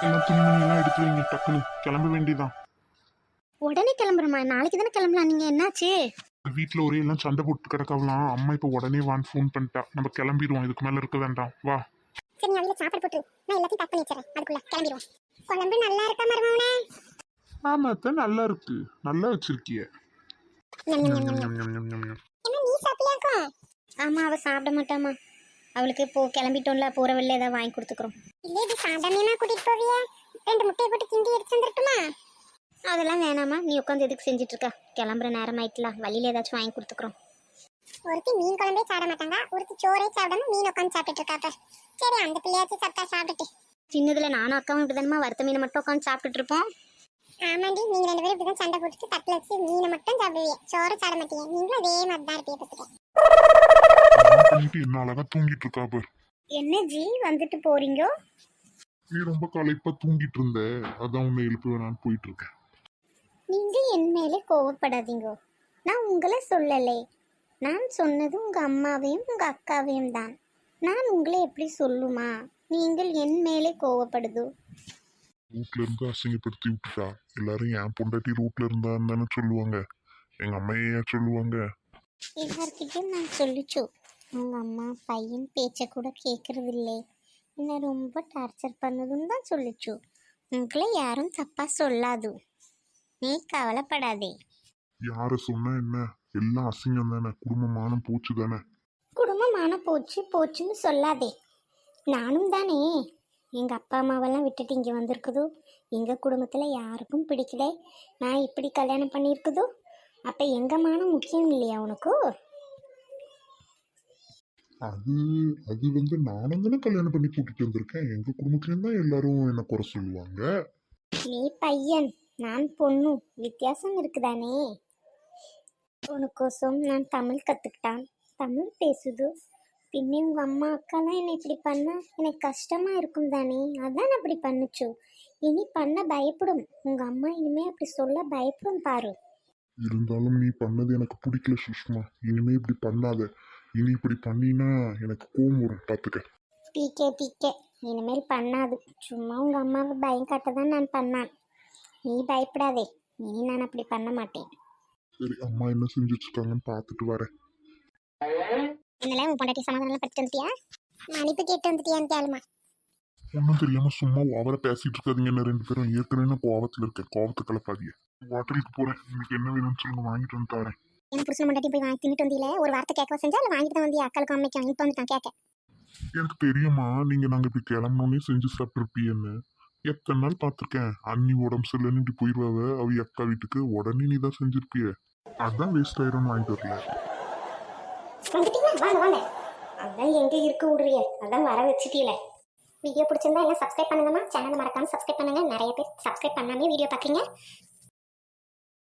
எல்லாம் துணிமணி எல்லாம் எடுத்து வைங்க, டக்குன்னு கிளம்ப வேண்டியதான். உடனே கிளம்புறோமா? நாளைக்கு தானே கிளம்பலாம். நீங்க என்னாச்சு? வீட்டுல ஒரே எல்லாம் சண்டை போட்டு கிடக்கலாம். அம்மா இப்ப உடனே வான்னு ஃபோன் பண்ணிட்டா. நம்ம கிளம்பிடுவோம், இதுக்கு மேல இருக்க வேண்டாம், வா. சரி, நான் வீட்டில் சாப்பாடு போட்டு நான் எல்லாத்தையும் பேக் பண்ணி வச்சிடறேன். அதுக்குள்ள கிளம்பிடுவோம். குழம்பு நல்லா இருக்கா மருமவனே? ஆமா அத்தை, நல்லா இருக்கு, நல்லா வச்சிருக்கிய. என்ன நீ சாப்பிட்டியாக்கும்? ஆமா, அவ சாப்பிட மாட்டாமா. அவளுக்கு இப்போ கிளம்பிட்டோம்ல, போற வழியில ஏதாவது வாங்கி கொடுத்துக்கிறோம். இல்லை, இது சாப்பிடாம கூட்டிட்டு போவிய? 2 முட்டையை போட்டு கிண்டி எடுத்து வந்துட்டுமா? அதெல்லாம் வேணாமா, நீ உட்காந்து எதுக்கு செஞ்சுட்டு இருக்கா? கிளம்புற நேரம் ஆயிட்டலாம், வழியில ஏதாச்சும் வாங்கி கொடுத்துக்கிறோம். ஒருத்தி மீன் குழம்பே சாப்பிட மாட்டாங்க, ஒருத்தி சோறே சாப்பிடாம மீன் உட்காந்து சாப்பிட்டுட்டு இருக்காப்ப. சரி, அந்த பிள்ளையாச்சும் சாப்பிட்டா சாப்பிட்டுட்டு. சின்னதுல நானும் அக்காவும் இப்படிதானமா வறுத்த மீனை மட்டும் உட்காந்து சாப்பிட்டுட்டு இருப்போம். ஆமாண்டி, நீங்க 2 பேரும் இப்படிதான் சண்டை போட்டுட்டு தட்டில் வச்சு மீனை மட்டும் சாப்பிடுவீங்க, சோறு சாப்பிட மாட்டீங்க. நீங்களும் அதே மாதிரி தான் இருப்பீங்க பார்த்துக்க. பண்ணிட்டு என்ன அழகா தூங்கிட்டு இருக்கா பாரு. என்ன ஜி வந்துட்டு போறீங்க? நீ ரொம்ப களைப்பா தூங்கிட்டு இருந்த, அதான் உன்னை எழுப்ப வேணான்னு போயிட்டு இருக்கேன். நீங்க என் மேலே கோவப்படாதீங்க. நான் உங்களை சொல்லலே. நான் சொன்னது உங்க அம்மாவையும் உங்க அக்காவையும் தான். நான் உங்களை எப்படி சொல்லுமா? நீங்கள் என் மேலே கோவப்படுது. ரூட்ல இருந்து அசிங்கப்படுத்தி விட்டுட்டா. எல்லாரும் என் பொண்டாட்டி ரூட்ல இருந்தான்னு தானே சொல்லுவாங்க, எங்க அம்மையா சொல்லுவாங்க. எல்லார்கிட்டையும் நான் சொல்லிச்சோ, உங்க அம்மா பையன் பேச்சை கூட கேட்கறது இல்லை, என்னை ரொம்ப டார்ச்சர் பண்ணதுன்னு தான் சொல்லிச்சோ. உங்களை யாரும் தப்பா சொல்லாது, நீ கவலைப்படாதே. யார சொன்னா என்ன, எல்லாம் அசிங்கம் தானே, குடும்பமானம் போச்சு தானே. குடும்பமான போச்சு போச்சுன்னு சொல்லாதே. நானும் தானே எங்கள் அப்பா அம்மாவெல்லாம் விட்டுட்டு இங்கே வந்திருக்குதோ, எங்கள் குடும்பத்தில் யாருக்கும் பிடிக்கல, நான் இப்படி கல்யாணம் பண்ணியிருக்குதோ, அப்போ எங்கள் மானம் முக்கியம் இல்லையா உனக்கு? அது அது வந்து நானும் தானே கல்யாணம் பண்ணி கூட்டிட்டு வந்திருக்கேன், எங்க குடும்பத்துலயும் தான் எல்லாரும் என்ன குறை சொல்லுவாங்க. நீ பையன், நான் பொண்ணு, வித்தியாசம் இருக்குதானே. உனக்கோசம் நான் தமிழ் கற்றுக்கிட்டான், தமிழ் பேசுது. பின்னே உங்கள் அம்மா அக்காலாம் என்னை இப்படி பண்ணால் எனக்கு கஷ்டமாக இருக்கும் தானே, அதான் அப்படி பண்ணுச்சோ. இனி பண்ண பயப்படும், உங்கள் அம்மா இனிமேல் அப்படி சொல்ல பயப்படும் பாரு. இருந்தாலும் நீ பண்ணது எனக்கு பிடிக்கல சுஷ்மா, இனிமே இப்படி பண்ணாத. இனி இப்படி பண்ணினா எனக்கு கோவம் வரும், பார்த்துக்க. பிகே பிகே, இனிமேல் பண்ணாது. சும்மா உங்கள் அம்மாவை பயம் காட்ட தான் நான் பண்ணான். நீ பயப்படாதே, இனி நான் அப்படி பண்ண மாட்டேன். சரி, அம்மா என்ன செஞ்சு வச்சிருக்காங்கன்னு பார்த்துட்டு வரேன். என்னல உன் பொண்டாட்டி சமாதானம் படுத்து வந்துட்டியா? மன்னிப்பு கேட்டு வந்துட்டியான்னு கேளுமா. ஒன்றும் தெரியாம சும்மா ஓவரா பேசிட்டு இருக்காதீங்க, என்ன 2 பேரும். ஏற்கனவே நான் கோவத்துல இருக்கேன், கோவத்தை கலப்பாதீங்க. ஹோட்டலுக்கு போறேன், உங்களுக்கு என்ன வேணும்னு சொல்லுங்க, வாங்கிட்டு வந்து தரேன். என் புருஷன் பொண்டாட்டி போய் வாங்கி தின்னுட்டு வந்தீங்களே, ஒரு வார்த்தை கேட்க செஞ்சா இல்லை வாங்கிட்டு தான் வந்தியா? அக்காளுக்கும் அம்மைக்கும் இப்போ வந்துட்டான் கேட்க. எனக்கு தெரியுமா, நாங்க இப்படி கிளம்பணுன்னே செஞ்சு சாப்பிட்டுருப்பீன்னு. எத்தனை நாள் பார்த்துருக்கேன். அண்ணி உடம்பு சரியில்லைன்னு இப்படி போயிடுவாவ அவ அக்கா வீட்டுக்கு, உடனே நீ தான் செஞ்சிருப்பிய. அதான் வேஸ்ட் ஆயிரும் வாங்கிட்டு வரல. வந்துட்டீங்களா? வாங்க வாங்க. அதான் எங்க இருக்க விடுறிய, அதான் வர வச்சுட்டீல. வீடியோ பிடிச்சிருந்தா எல்லாம் சப்ஸ்கிரைப் பண்ணுங்கம்மா. சேனலை மறக்காம சப்ஸ்கிரைப் பண்ணுங்க. நிறைய பேர் சப்ஸ்கிரைப் பண்ணாமே வீடியோ பார்க்குறீங்க.